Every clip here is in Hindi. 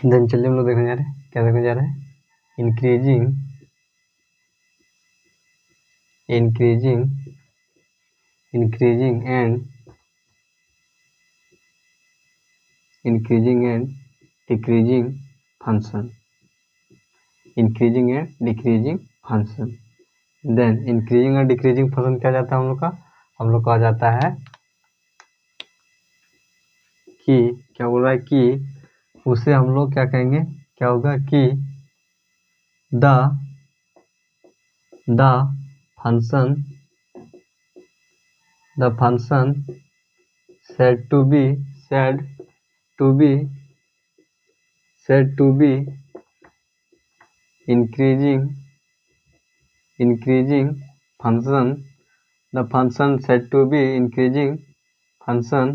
देन चलिए हम लोग देखने जा रहे हैं, क्या देखने जा रहे हैं, increasing and decreasing function, increasing and decreasing function. Then increasing और डिक्रीजिंग फंक्शन क्या जाता है हम लोग का आ जाता है कि क्या बोल रहा है कि उसे हम लोग क्या कहेंगे, क्या होगा कि the function said to be increasing function, the function said to be increasing function,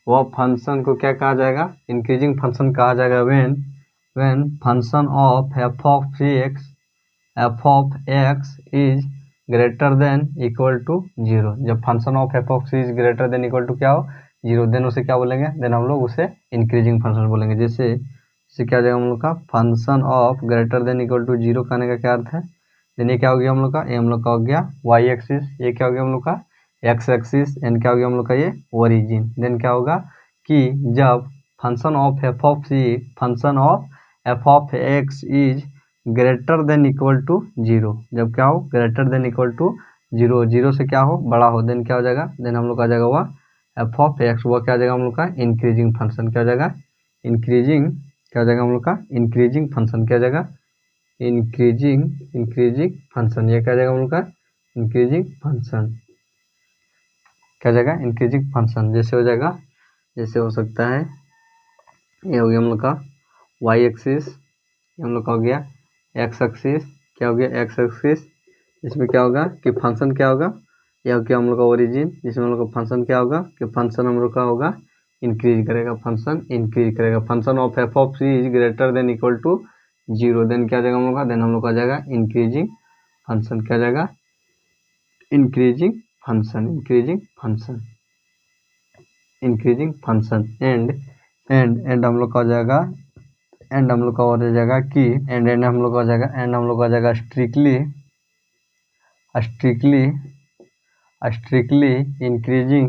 वह फंक्शन को क्या कहा जाएगा, इंक्रीजिंग फंक्शन कहा जाएगा when function of f of x is greater than equal to 0। जब function of f of x is greater than equal to क्या हो, 0, देन उसे क्या बोलेंगे, देन हम लोग उसे इंक्रीजिंग फंक्शन बोलेंगे। जैसे क्या हो जाएगा हम लोग का function of greater than equal to 0 कहने का क्या अर्थ है, देन ये क्या हो गया हम लोग का, ये हम लोग का हो गया y एक्सिस, ये क्या हो गया हम लोग का x एक्सिस, एंड क्या हो गया हम लोग का ये ओरिजिन। देन क्या होगा कि जब function of f of x is greater than equal to 0, जब क्या हो ग्रेटर देन इक्वल टू 0, 0 से क्या हो बड़ा हो, देन क्या हो जाएगा, देन हम लोग का आ जाएगा वह f of x, वह क्या आ जाएगा हम लोग का इंक्रीजिंग फंक्शन, क्या हो जाएगा इंक्रीजिंग, क्या हो जाएगा हम लोग का इंक्रीजिंग फंक्शन, क्या हो जाएगा इंक्रीजिंग फंक्शन, ये क्या हो जाएगा हम लोग का इंक्रीजिंग फंक्शन, क्या हो जाएगा इंक्रीजिंग फंक्शन। जैसे हो जाएगा, जैसे हो सकता है ये हो गया हम लोग का y एक्सिस, हम लोग का हो गया x एक्सिस, क्या हो गया x एक्सिस, इसमें क्या होगा कि फंक्शन क्या होगा, यह हो गया हम लोग का ओरिजिन, जिसमें हम लोग का फंक्शन क्या होगा कि फंक्शन हम लोग का होगा इंक्रीज करेगा, function of f of c is greater than equal to 0, then क्या जाएगा हम लोग का, देन हम लोग का आ जाएगा इंक्रीजिंग फंक्शन, क्या जाएगा इंक्रीजिंग फंक्शन एंड हम लोग का हो जाएगा, एंड हम लोग का हो जाएगा कि एंड हम लोग का हो जाएगा, एंड हम लोग का हो जाएगा strictly increasing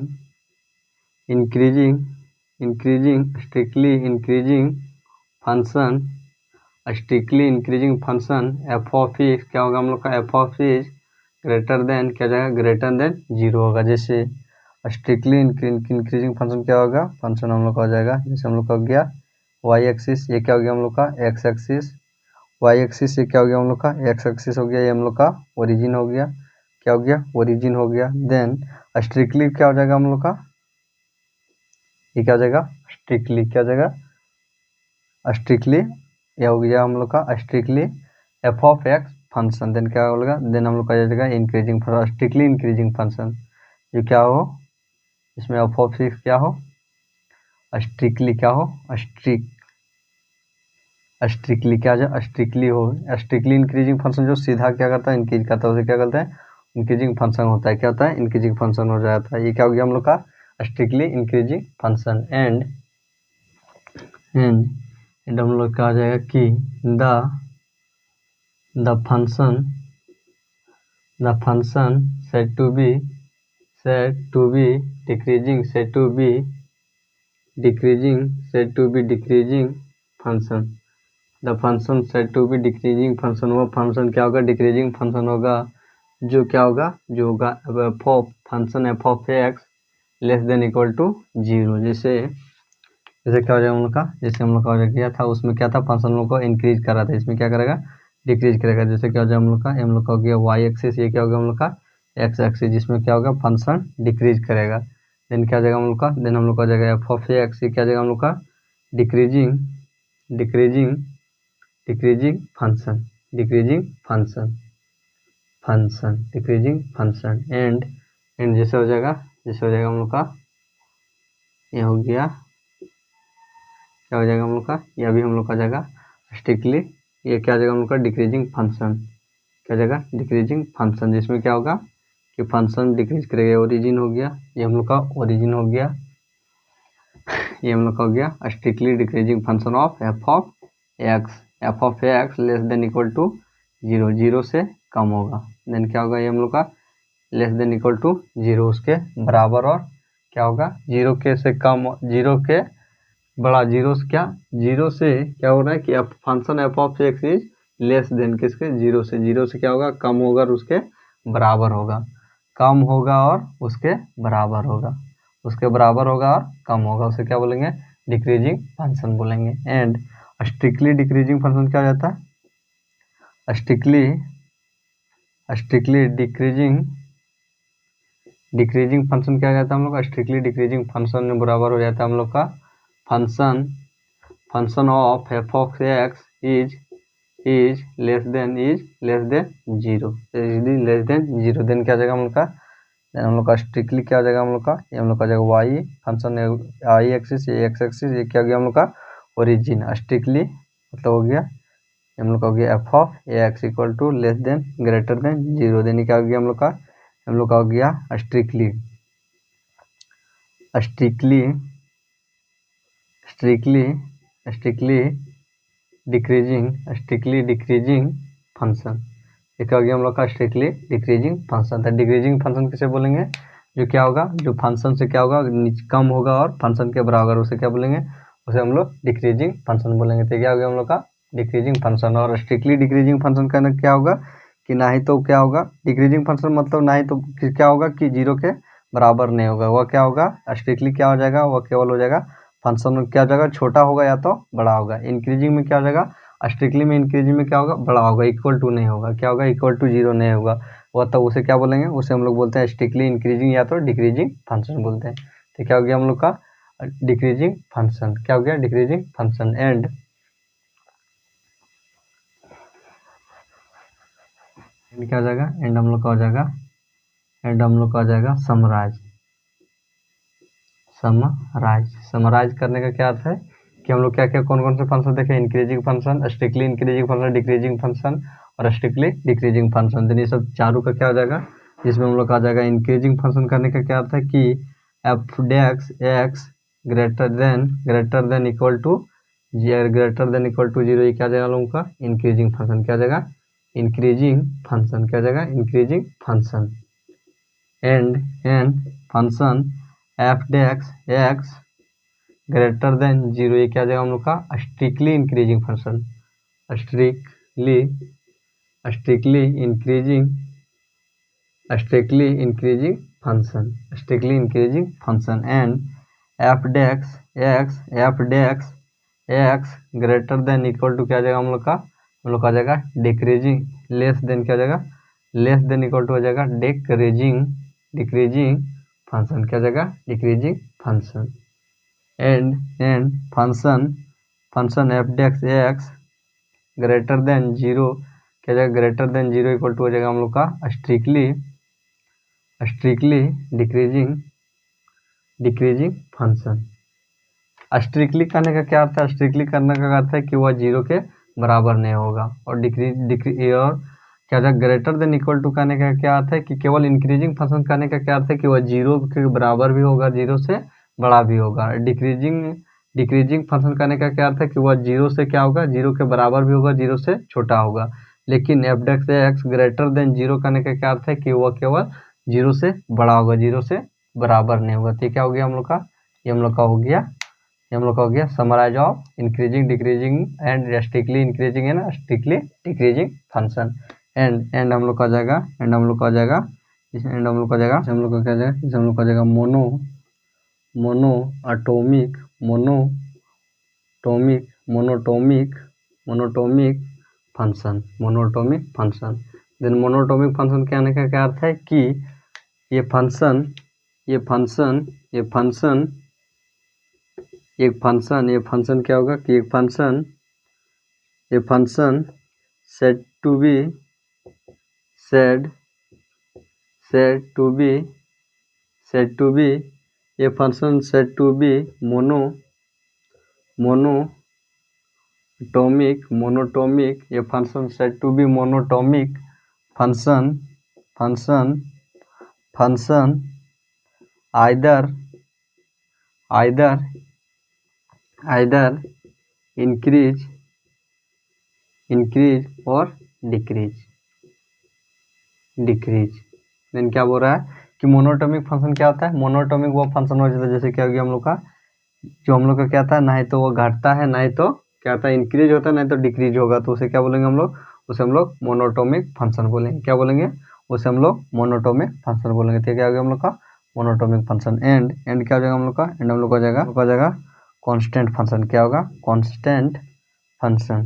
function f of x, क्या होगा हम लोग का f of x greater than, क्या जाएगा ग्रेटर देन 0 होगा। जैसे स्ट्रिक्टली इंक्रीजिंग फंक्शन क्या होगा, फंक्शन हम लोग का हो जाएगा, जैसे हम लोग का हो गया y एक्सिस, ये क्या हो गया हम लोग का x एक्सिस, y एक्सिस ये क्या हो गया हम लोग का x एक्सिस हो गया, ये हम लोग का ओरिजिन हो गया, क्या हो गया ओरिजिन हो गया। देन स्ट्रिक्टली क्या हो जाएगा हम लोग का, ये क्या हो जाएगा स्ट्रिक्टली, क्या हो जाएगा स्ट्रिक्टली, यह हो गया हम लोग का strictly f of x function, then क्या होगा, देन हम लोग का जाएगा इंक्रीजिंग स्ट्रिक्टली इंक्रीजिंग फंक्शन, जो क्या हो इसमें f ऑफ x क्या हो स्ट्रिक्टली, क्या हो स्ट्रिक्टली क्या जाए स्ट्रिक्टली हो, स्ट्रिक्टली इंक्रीजिंग फंक्शन जो सीधा क्या करता है इंक्रीज करता है, उसे क्या करते हैं इंक्रीजिंग फंक्शन होता है, क्या होता है इंक्रीजिंग फंक्शन हो जाता है। ये क्या हो गया हम लोग का स्ट्रिक्टली इंक्रीजिंग फंक्शन एंड हम लोग का आ जाएगा कि the function said to be decreasing function, the function said to be decreasing function, वो फंक्शन क्या होगा डिक्रीजिंग फंक्शन होगा, जो क्या होगा जो होगा function f of x less than equal to 0। जैसे क्या हो जाएगा हम लोग का, जैसे हम लोग का गया था उसमें क्या था फंक्शन लोग को इंक्रीज कर रहा था, इसमें क्या करेगा डिक्रीज करेगा। जैसे क्या हो जाएगा हम लोग का, हम लोग का हो गया y एक्सिस, ये क्या होगा हम लोग का x एक्सिस, जिसमें क्या होगा फंक्शन डिक्रीज करेगा। देन क्या हो जाएगा हम लोग का, देन हम लोग का हो जाएगा f ऑफ x, ये क्या हो जाएगा हम लोग का डिक्रीजिंग फंक्शन एंड जैसे हो जाएगा हम लोग का ये हो गया, क्या हो जाएगा हम लोग का, यह भी हम लोग का जाएगा स्ट्रिक्टली, ये क्या हो जाएगा हम लोग का डिक्रीजिंग फंक्शन, क्या जाएगा डिक्रीजिंग फंक्शन, जिसमें क्या होगा कि फंक्शन डिक्रीज करेगा, ओरिजिन हो गया, ये हम लोग का ओरिजिन हो गया, ये हम लोग का हो गया strictly decreasing function of F of X less than equal to 0, 0 से कम होगा। देन क्या होगा, ये हम लोग का लेस देन इक्वल टू 0 उसके बराबर, और क्या होगा 0 के से कम, 0 के बड़ा, 0 से क्या, 0 से क्या हो रहा है कि function F of X is less then किसके, 0 से, 0 से क्या होगा, कम होगा और उसके बराबर होगा, कम होगा और उसके बराबर होगा, उसके बराबर होगा और कम होगा, उसे क्या बोलेंगे, डिक्रीजिंग फंक्शन बोलेंगे। एंड स्ट्रिक्टली डिक्रीजिंग फंक्शन क्या हो जाता है, स्ट्रिक्टली डिक्रीजिंग फंक्शन क्या हो जाता है हम लोग का, स्ट्रिक्टली डिक्रीजिंग फंक्शन में बराबर हो जाता है हम लोग का function of F of X is less than 0, less than 0। Then क्या हो जाएगा हम लोग का, देन हम लोग का स्ट्रिक्टली क्या हो जाएगा हम लोग का, ये हम लोग का जाएगा वाई फंक्शन आई एक्सिस, ये एक्स एक्सिस, ये क्या हो गया हम लोग का ओरिजिन, स्ट्रिक्टली मतलब हो गया हम लोग का हो गया F of X equal to less than greater than 0। Then क्या हो गया हम लोग का हो गया स्ट्रिक्टली डिक्रीजिंग फंक्शन, ये क्या हो गया हम लोग का स्ट्रिक्टली डिक्रीजिंग फंक्शन। तो डिक्रीजिंग फंक्शन किसे बोलेंगे, जो क्या होगा, जो फंक्शन से क्या होगा कम होगा और फंक्शन के बराबर, उसे क्या बोलेंगे, उसे हम लोग डिक्रीजिंग फंक्शन बोलेंगे। तो क्या हो गया हम लोग का डिक्रीजिंग फंक्शन। और स्ट्रिक्टली डिक्रीजिंग फंक्शन का क्या होगा कि ना ही तो क्या होगा डिक्रीजिंग फंक्शन मतलब ना ही तो क्या होगा कि 0 के बराबर नहीं होगा, वह क्या होगा स्ट्रिक्टली क्या हो जाएगा, वह केवल हो जाएगा फंक्शन में क्या हो जाएगा, छोटा होगा या तो बड़ा होगा। इंक्रीजिंग में क्या हो जाएगा, स्ट्रिक्टली में इंक्रीजिंग में क्या होगा, बड़ा होगा, इक्वल टू नहीं होगा, क्या होगा इक्वल टू 0 नहीं होगा, वह तो उसे क्या बोलेंगे, उसे हम लोग बोलते हैं स्ट्रिक्टली इंक्रीजिंग या तो डिक्रीजिंग फंक्शन बोलते हैं। तो क्या हो गया हम लोग का डिक्रीजिंग फंक्शन, क्या हो गया डिक्रीजिंग फंक्शन। एंड क्या हो जाएगा, एंड हम लोग का हो जाएगा, एंड हम लोग का हो जाएगा समराइज करने का क्या अर्थ है कि हम लोग क्या क्या कौन कौन से फंक्शन देखे, increasing function, strictly increasing function, decreasing function और स्ट्रिक्टली डिक्रीजिंग फंक्शन। तो ये सब चारों का क्या हो जाएगा, जिसमें हम लोग का आ जाएगा इंक्रीजिंग फंक्शन करने का क्या अर्थ है कि F desks X greater than equal to 0, ये क्या जाएगा हम लोगों का इंक्रीजिंग फंक्शन, क्या जाएगा इंक्रीजिंग फंक्शन, क्या जाएगा increasing function. And function F desks X greater than 0, ये क्या जाएगा हम लोग का strictly increasing function, strictly increasing function. And F desks X greater than equal to क्या जाएगा हम लोग का आ जाएगा डिक्रीजिंग, लेस देन क्या हो जाएगा, लेस देन इक्वल टू हो जाएगा डिक्रीजिंग फंक्शन, क्या जाएगा decreasing function. And function F desks X greater than 0, क्या जाएगा ग्रेटर देन 0 इक्वल टू हो जाएगा हम लोग का स्ट्रिक्टली डिक्रीजिंग फंक्शन। स्ट्रिक्टली करने का क्या अर्थ है, स्ट्रिक्टली करने का अर्थ है कि वह 0 के बराबर नहीं होगा, और और क्या होता है ग्रेटर देन इक्वल टू करने का क्या अर्थ है कि केवल इंक्रीजिंग फंक्शन करने का क्या अर्थ है कि वह 0 के बराबर भी होगा, 0 से बड़ा भी होगा। डिक्रीजिंग फंक्शन करने का क्या अर्थ है कि वह 0 से क्या होगा, 0 के बराबर भी होगा, 0 से छोटा होगा। लेकिन एफ डेक्स एक्स ग्रेटर देन 0 करने का क्या अर्थ है कि वह केवल 0 से बड़ा होगा, 0 से बराबर नहीं होगा। तो क्या हो गया हम लोग का, ये हम लोग का हो गया summarise of increasing decreasing and strictly increasing है ना, स्ट्रिक्टली डिक्रीजिंग फंक्शन। एंड हम लोग का जाएगा, एंड हम लोग का जाएगा monotonic function. Then monotonic function के आने का क्या अर्थ है कि ये फंक्शन क्या होगा कि ये फंक्शन said to be ये function said to be monotonic, ये function said to be monotonic function either either increase और डिक्रीज। देन क्या बोल रहा है कि मोनोटोमिक फंक्शन क्या होता है? मोनोटोमिक वो फंक्शन हो जाता है जैसे क्या हो गया हम लोग का, जो हम लोग का क्या था, ना ही तो वो घटता है, ना ही तो क्या था इंक्रीज होता है, ना ही तो डिक्रीज होगा, तो उसे क्या बोलेंगे हम लोग? उसे हम लोग मोनोटोमिक फंक्शन बोलेंगे। क्या बोलेंगे? उसे हम लोग मोनोटोमिक फंक्शन बोलेंगे। तो क्या हो गया हम लोग का? Monoatomic function. एंड क्या हो जाएगा हम लोग का? एंड हम लोग हो जाएगा कांस्टेंट फंक्शन। क्या होगा? Constant function.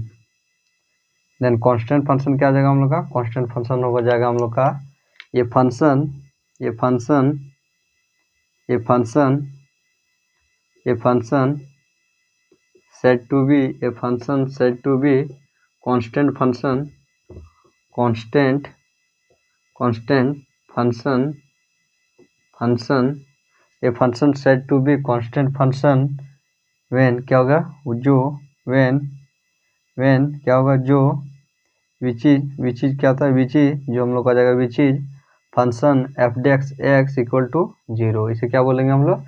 Then constant function क्या हो जाएगा हम लोग का? कांस्टेंट फंक्शन हो जाएगा हम लोग का ये function said to be constant function a function said to be constant function when क्या होगा? जो when क्या होगा? जो which is क्या होता है? which is जो हम लोग का जाएगा which is function F D X equal to 0। इसे क्या बोलेंगे हम लोग?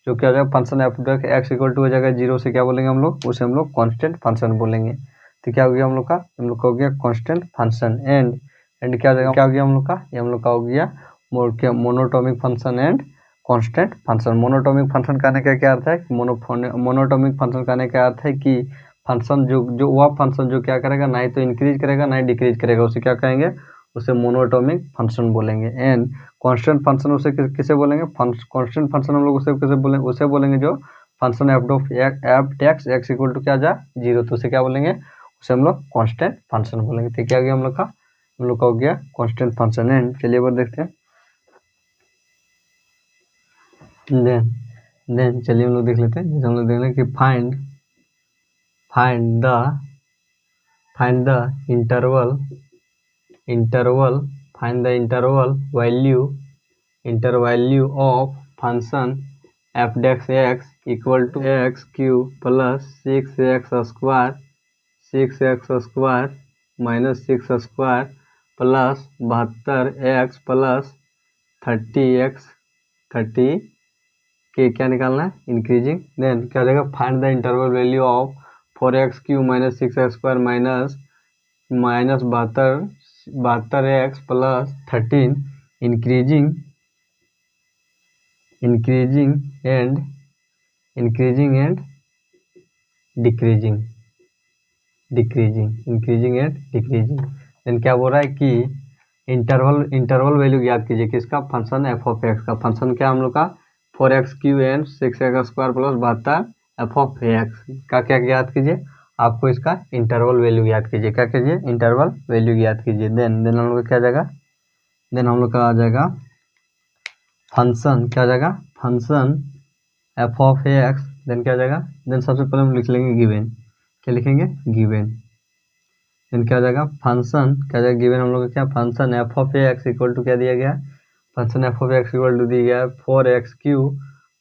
जो क्या हो जाएगा? Function F D X equal to हो जाएगा 0 से क्या बोलेंगे हम लोग? उसे हम लोग कांस्टेंट फंक्शन बोलेंगे। तो क्या हो गया हम लोग का? हम लोग का हो गया कांस्टेंट फंक्शन। एंड क्या हो जाएगा? क्या हो गया हम लोग का? ये हम लोग का हो गया monotonic function and constant function. Monotonic function कहने का क्या अर्थ है? मोनोटोमिक फंक्शन कहने का अर्थ है कि फंक्शन जो वह फंक्शन जो क्या करेगा, ना ही तो इंक्रीज करेगा ना ही डिक्रीज करेगा, उसे क्या कहेंगे? उसे मोनोटोमिक फंक्शन बोलेंगे। एंड कांस्टेंट फंक्शन उसे किसे बोलेंगे? कांस्टेंट फंक्शन हम लोग उसे किसे बोलेंगे? उसे बोलेंगे जो function F X equal to क्या जा 0, तो उसे क्या बोलेंगे? उसे हम लोग कांस्टेंट फंक्शन बोलेंगे। तो क्या हो गया हम लोग का? हम लोग का हो गया कांस्टेंट फंक्शन। एंड चलिए एक बार देखते हैं। देन चलिए हम लोग देख लेते हैं। जैसे हम लोग देख लें कि find the interval value of function f dex x equal to x cube plus 6x square minus 6 square plus 72x plus 30 के क्या निकालना है? इंक्रीजिंग। देन क्या हो जाएगा? Find the interval value of 4x cube minus 6x square minus 72x plus 13 increasing and decreasing. Then क्या बोल रहा है कि इंटरवल वैल्यू याद कीजिए किसका? फंक्शन एफ ऑफ एक्स का। फंक्शन क्या हम लोग का? 4x Q and 6x square plus 72 F of x का क्या याद कीजिए? आपको इसका इंटरवल वैल्यू याद कीजिए। क्या कीजिए? इंटरवल वैल्यू याद कीजिए। देन हम लोग का क्या जाएगा? देन हम लोग का आ जाएगा फंक्शन क्या जाएगा? Function F of X. Then क्या जाएगा? देन सबसे पहले हम लिख लेंगे गिवन। क्या लिखेंगे? गिवन। देन क्या जाएगा? फंक्शन क्या जाएगा? गिवन हम लोग का क्या? Function F of X equal to क्या दिया गया? Function F of X equal to दिया गया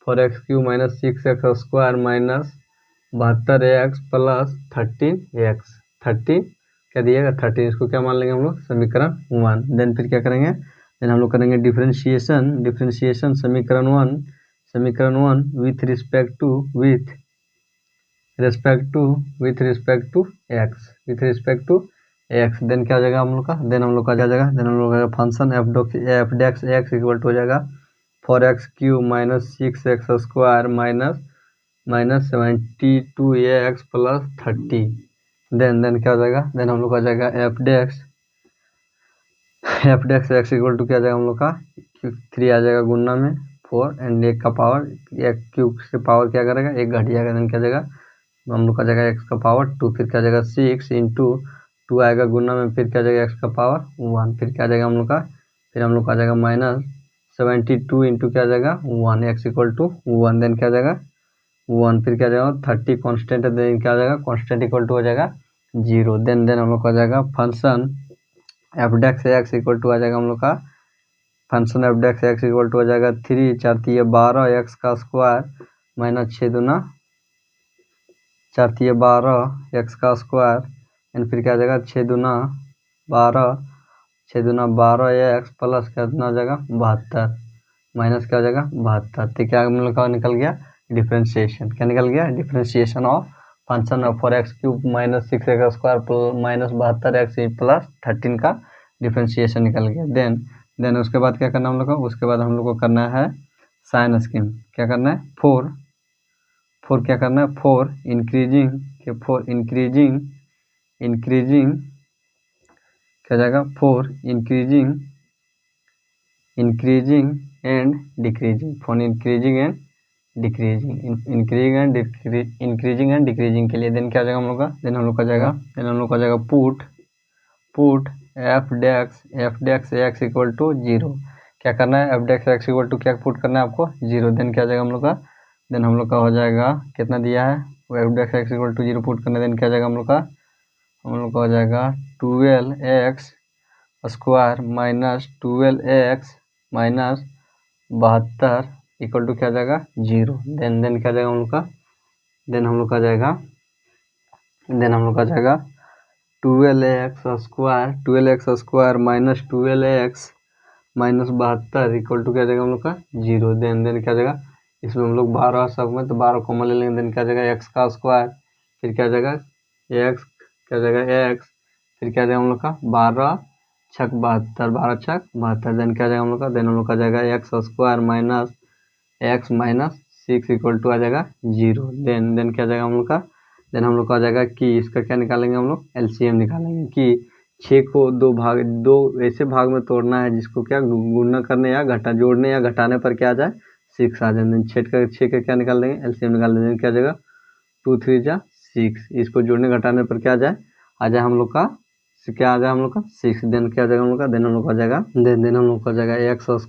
4x cube minus 6x square minus 72x plus 13x क्या दिएगा? 13। इसको क्या मान लेंगे हम लोग? समीकरण 1। देन फिर क्या करेंगे? देन हम लोग करेंगे डिफरेंशिएशन समीकरण 1 with respect to X. Then क्या हो जाएगा हम लोग का? देन हम लोग का क्या जाएगा? देन हम लोग का function F desks x equal to हो जाएगा 4x cube minus 6x square minus 72x plus 30। Then क्या हो जाएगा? देन हम लोग का जाएगा F desks x equal to क्या जाएगा हम लोग का? 3 आ जाएगा गुना में 4 एंड एक का पावर एक क्यूब से पावर क्या करेगा? एक घट जाएगा। देन क्या जाएगा? हम लोग का जाएगा एक्स का पावर 2, फिर क्या जाएगा 6 इंटू 2 आएगा गुना में, फिर क्या जाएगा एक्स का पावर 1, फिर क्या जाएगा हम लोग का? फिर हम लोग का जाएगा माइनस 72 इंटू क्या जाएगा 1 एक्स इक्वल टू 1। देन क्या जाएगा 1, फिर क्या जाएगा 30 कॉन्स्टेंट। देन क्या जाएगा? कॉन्स्टेंट इक्वल टू हो जाएगा 0। देन हम लोग का जाएगा function F desks x equal to आ जाएगा हम लोग का function F desks x equal to हो जाएगा 3 4 12 एक्स का स्क्वायर माइनस 6 दूना 4 12 एक्स का स्क्वायर एंड फिर क्या जाएगा 6 दूना 12 एक्स प्लस क्या दूना हो जाएगा 72 माइनस क्या हो जाएगा 72। तो क्या हम लोग का निकल गया? डिफ्रेंशिएशन क्या निकल गया, differentiation of function of 4x³ minus 6x² minus 72x plus 13 का डिफ्रेंशिएशन निकल गया। देन उसके बाद क्या करना हम लोग को, उसके बाद हम लोग को करना है साइन स्कीम। क्या करना है, फोर क्या करना है, फोर इंक्रीजिंग क्या जाएगा, four increasing and decreasing, for increasing and decreasing के लिए देन क्या जाएगा हम लोग का, देन हम लोग का जाएगा put F desks x equal to 0। क्या करना है, F desks x equal to क्या पुट करना है आपको, 0। देन क्या जाएगा हम लोग का, देन हम लोग का हो जाएगा कितना दिया है, वो F desks x equal to 0 put करना है। देन क्या जाएगा हम लोग का हो जाएगा 12x² minus 12x minus 72 equal to क्या जाएगा 0। देन क्या जाएगा हम लोग का, देन हम लोग का जाएगा 12x² minus 12x minus 72 equal to क्या जाएगा हम लोग का 0। देन क्या जाएगा, इसमें हम लोग 12 सब में तो 12 कॉमन ले लेंगे। देन क्या जाएगा x का स्क्वायर, फिर क्या जाएगा x, क्या जाएगा x, फिर क्या जाएगा हम लोग का 12 छक 72। देन क्या जाएगा हम लोग का, देन हम लोग का जाएगा x² minus x minus 6 equal to आ जाएगा 0। देन क्या जाएगा हम लोग का, देन हम लोग का आ जाएगा कि इसका क्या निकालेंगे हम लोग, एलसीएम निकालेंगे कि 6 को दो ऐसे भाग में तोड़ना है जिसको क्या गुणा करने या जोड़ने या घटाने पर क्या आ जाए 6 आ जाए। 6 का क्या निकाल देंगे, एलसीएम निकाल देंगे। क्या जाएगा 2 3 जा 6, इसको जोड़ने घटाने पर क्या आ जाए हम लोग का, क्या आ जाए हम लोग का 6। देन क्या आ जाएगा हम लोग का, देन हम लोग का जाएगा देन हम लोग का जाएगा x²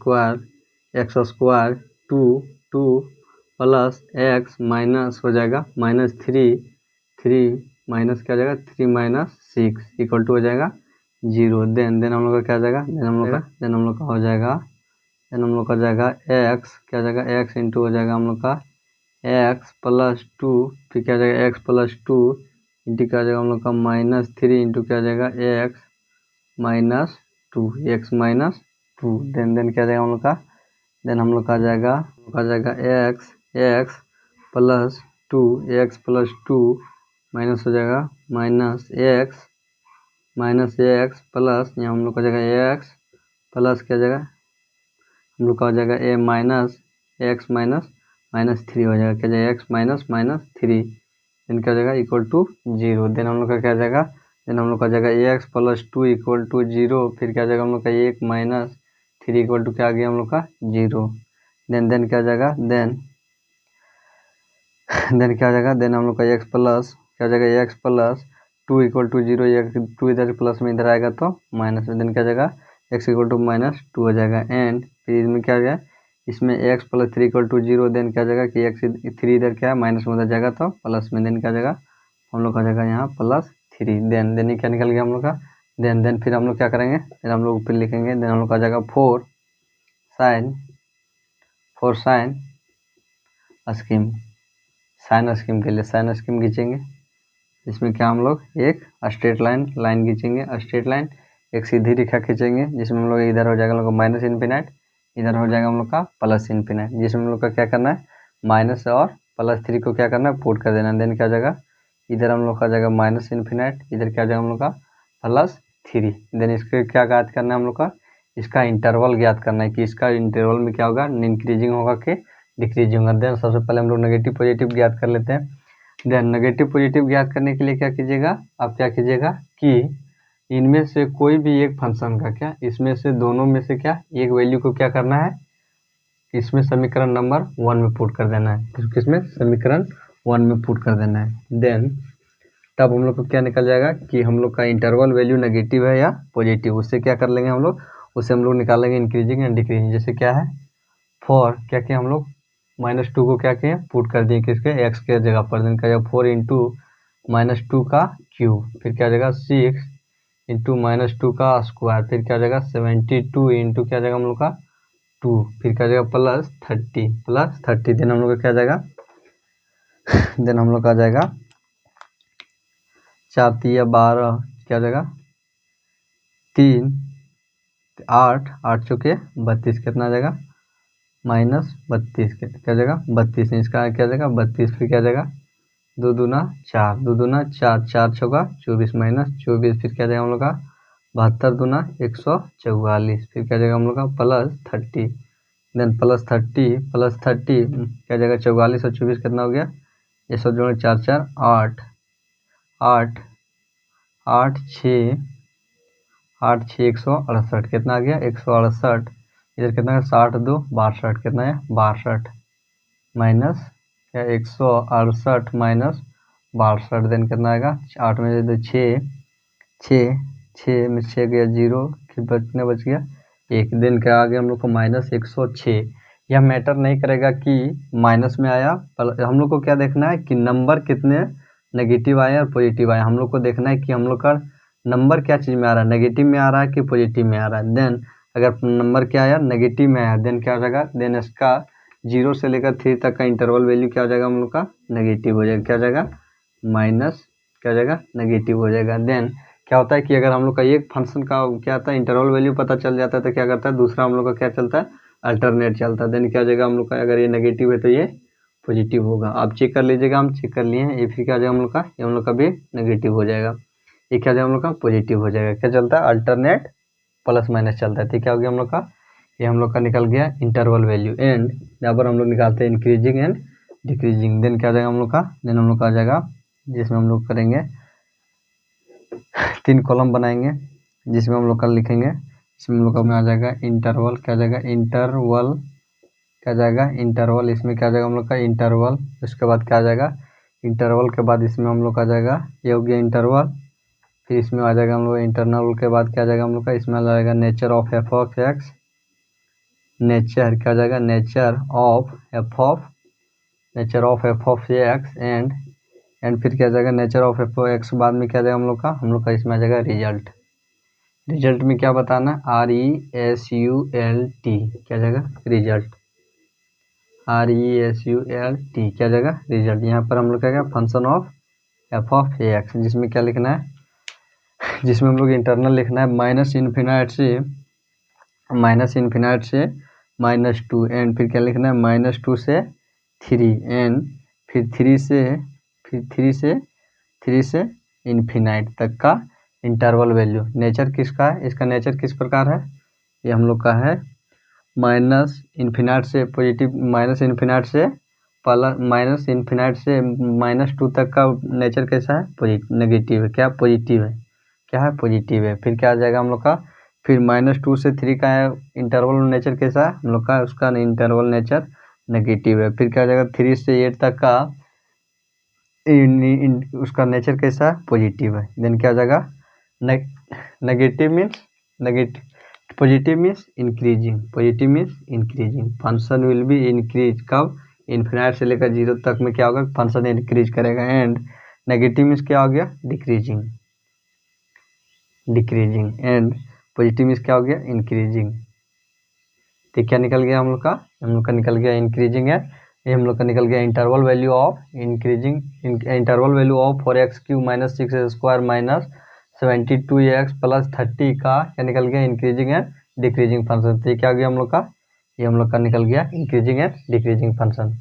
2 प्लस x माइनस हो जाएगा माइनस 3 माइनस क्या जाएगा 3 माइनस 6 इक्वल टू हो जाएगा 0। देन हम लोग का क्या जाएगा, देन हम लोग का हो जाएगा, देन हम लोग का जाएगा x, क्या जाएगा x इंटू हो जाएगा हम लोग का x प्लस 2, फिर क्या जाएगा x प्लस 2 इंटू क्या जाएगा हम लोग का माइनस 3 इंटू क्या जाएगा x माइनस 2 देन क्या जाएगा हम लोग का, देन हम लोग का जाएगा x प्लस 2 माइनस हो जाएगा माइनस x प्लस यहाँ हम लोग का जाएगा x प्लस क्या जाएगा हम लोग का हो जाएगा a माइनस x माइनस 3 हो जाएगा, क्या जाएगा x माइनस 3 देन क्या जाएगा इक्वल टू 0। देन हम लोग का क्या जाएगा, देन हम लोग का जाएगा x प्लस 2 इक्वल टू 0, फिर क्या जाएगा हम लोग का 1 माइनस 3 इक्वल टू क्या आ गया हम लोग का 0। देन क्या जाएगा, देन क्या जाएगा, देन हम लोग का x प्लस क्या जाएगा x प्लस 2 इक्वल टू 0, 2 इधर प्लस में इधर आएगा तो माइनस में। देन क्या जाएगा x इक्वल टू माइनस 2 हो जाएगा। एंड फिर इसमें क्या गया, इसमें x plus 3 equal to 0। Then क्या जाएगा कि x 3 इधर क्या है माइनस में उधर जाएगा तो प्लस में। देन क्या जाएगा हम लोग का जाएगा यहाँ प्लस 3। देन क्या निकल गया हम लोग का, देन फिर हम लोग क्या करेंगे, देन हम लोग फिर लिखेंगे, देन हम लोग का जाएगा 4 साइन स्कीम, साइन स्कीम के लिए साइन स्कीम खींचेंगे। इसमें क्या हम लोग एक स्ट्रेट लाइन खींचेंगे, स्ट्रेट लाइन एक सीधी रेखा खींचेंगे जिसमें हम लोग इधर हो जाएगा हम लोग माइनस इन्फिनाइट, इधर हो जाएगा हम लोग का प्लस इन्फिनाइट, जिसमें हम लोग का क्या करना है माइनस और प्लस 3 को क्या करना है पुट कर देना। देन क्या जाएगा इधर हम लोग का जाएगा माइनस इन्फिनाइट, इधर क्या जाएगा हम लोग का प्लस 3। देन इसके क्या ज्ञात करना है हम लोग का, इसका इंटरवल ज्ञात करना है कि इसका इंटरवल में क्या होगा इंक्रीजिंग होगा कि डिक्रीजिंग होगा। देन सबसे पहले हम लोग नेगेटिव पॉजिटिव ज्ञात कर लेते हैं। देन नेगेटिव पॉजिटिव ज्ञात करने के लिए क्या कीजिएगा, आप क्या कीजिएगा कि इनमें से कोई भी एक फंक्शन का क्या, इसमें से दोनों में से क्या एक वैल्यू को क्या करना है, इसमें समीकरण नंबर 1 में पुट कर देना है, किसमें समीकरण 1 में पुट कर देना है। देन तब हम लोग को क्या निकल जाएगा कि हम लोग का इंटरवल वैल्यू नेगेटिव है या पॉजिटिव, उससे क्या कर लेंगे हम लोग, उससे हम लोग निकालेंगे इंक्रीजिंग एंड डिक्रीजिंग। जैसे क्या है फॉर क्या किया हम लोग -2 को क्या किए पुट कर दिए किसके x के जगह पर। देन क्या 4 इंटू -2 का क्यूब, फिर क्या जाएगा 6 इंटू -2 का स्क्वायर, फिर क्या जाएगा 72 इंटू क्या जाएगा हम लोग का 2, फिर क्या जाएगा प्लस 30। देन हम लोग का क्या जाएगा, देन हम लोग का जाएगा 4 तिया 12 क्या जाएगा 3 8 8 चौके 32 कितना आ जाएगा -32 क्या जाएगा 32, इसका क्या जाएगा 32, फिर क्या जाएगा 2 दूना 4, 2 दूना 4, 4 चौका 24 -24, फिर क्या जाएगा हम लोग का 72 दूना 144, फिर क्या जाएगा हम लोग का +30, देन +30 क्या जाएगा 44 और 24 कितना हो गया, ये सब जोड़े 4 4 8 8 8 6 8 6 168, कितना आ गया 168, इधर कितना है 62 62, कितना है 62 माइनस क्या 168 माइनस 62, देन कितना आएगा 8 में दे 6 6 6 में 6 गया 0, फिर कितने बच गया 1, दिन क्या आ गया हम लोग को -106। यह मैटर नहीं करेगा कि माइनस में आया, पर हम लोग को क्या देखना है कि नंबर कितने नेगेटिव आए और पॉजिटिव आए, हम लोग को देखना है कि हम लोग का नंबर क्या चीज़ में आ रहा है, नेगेटिव में आ रहा है कि पॉजिटिव में आ रहा है। देन अगर नंबर क्या आया नेगेटिव में आया, देन क्या हो जाएगा, देन इसका 0 से लेकर 3 तक का इंटरवल वैल्यू क्या हो जाएगा हम लोग का नेगेटिव हो जाएगा, क्या हो जाएगा माइनस क्या हो जाएगा नेगेटिव हो जाएगा। देन क्या होता है कि अगर हम लोग का एक फंक्शन का क्या आता है इंटरवल वैल्यू पता चल जाता है तो क्या करता है दूसरा हम लोग का क्या चलता है अल्टरनेट चलता है, देन क्या हो जाएगा हम लोग का अगर ये नेगेटिव है तो ये पॉजिटिव होगा। आप चेक कर लीजिएगा, हम चेक कर लिए हैं, ये फिर क्या हो जाएगा हम लोग का, ये हम लोग का भी नेगेटिव हो जाएगा, ये क्या हो जाएगा हम लोग का पॉजिटिव हो जाएगा, क्या चलता है अल्टरनेट प्लस माइनस चलता है। तो क्या हो गया हम लोग का, ये हम लोग का निकल गया इंटरवल वैल्यू। एंड यहाँ पर हम लोग निकालते हैं इंक्रीजिंग एंड डिक्रीजिंग, देन क्या हो जाएगा हम लोग का, देन हम लोग का आ जाएगा जिसमें हम लोग करेंगे 3 कॉलम बनाएंगे, जिसमें हम लोग का लिखेंगे, इसमें हम लोग का आ जाएगा इंटरवल, क्या जाएगा इंटरवल, क्या जाएगा इंटरवल, इसमें क्या जाएगा हम लोग का इंटरवल, उसके बाद क्या आ जाएगा इंटरवल के बाद इसमें हम लोग का जाएगा ये हो गया इंटरवल, फिर इसमें आ जाएगा हम लोग इंटरनल के बाद क्या जाएगा हम लोग का इसमें आ जाएगा nature of F of x, nature क्या जाएगा nature of F of x and फिर क्या जाएगा nature of F of x, बाद में क्या जाएगा हम लोग का इसमें आ जाएगा रिजल्ट। रिजल्ट में क्या बताना RESULT, क्या जाएगा रिजल्ट, RESULT क्या जाएगा रिजल्ट। यहाँ पर हम लोग क्या function of F of x, जिसमें क्या लिखना है, जिसमें हम लोग इंटरनल लिखना है -∞ से -2, एंड फिर क्या लिखना है -2 से 3, एंड फिर 3 से इन्फिनाइट तक का इंटरवल वैल्यू। नेचर किसका है, इसका नेचर किस प्रकार है, ये हम लोग का है -∞ से पॉजिटिव, -∞ से -2 तक का नेचर कैसा है नेगेटिव है, क्या पॉजिटिव है, क्या है पॉजिटिव है। फिर क्या आ जाएगा हम लोग का, फिर -2 से 3 का इंटरवल नेचर कैसा है हम लोग का, उसका इंटरवल नेचर नेगेटिव है। फिर क्या आ जाएगा 3 से 8 तक का उसका नेचर कैसा है पॉजिटिव है। देन क्या आ जाएगा negative means positive means increasing, function will be increase, कब इन्फिनाइट से लेकर 0 तक में क्या होगा फंक्शन इंक्रीज करेगा। एंड नेगेटिव मीन्स क्या हो गया डिक्रीजिंग, एंड पॉजिटिव मीन्स क्या हो गया इंक्रीजिंग। तो क्या निकल गया हम लोग का निकल गया इंक्रीजिंग है, ये हम लोग का निकल गया interval value of increasing, interval value of 4x³ - 6x² - 72x + 30 का क्या निकल गया इंक्रीजिंग एंड डिक्रीजिंग फंक्शन। तो ये क्या हो गया हम लोग का, ये हम लोग का निकल गया इंक्रीजिंग एंड डिक्रीजिंग फंक्शन।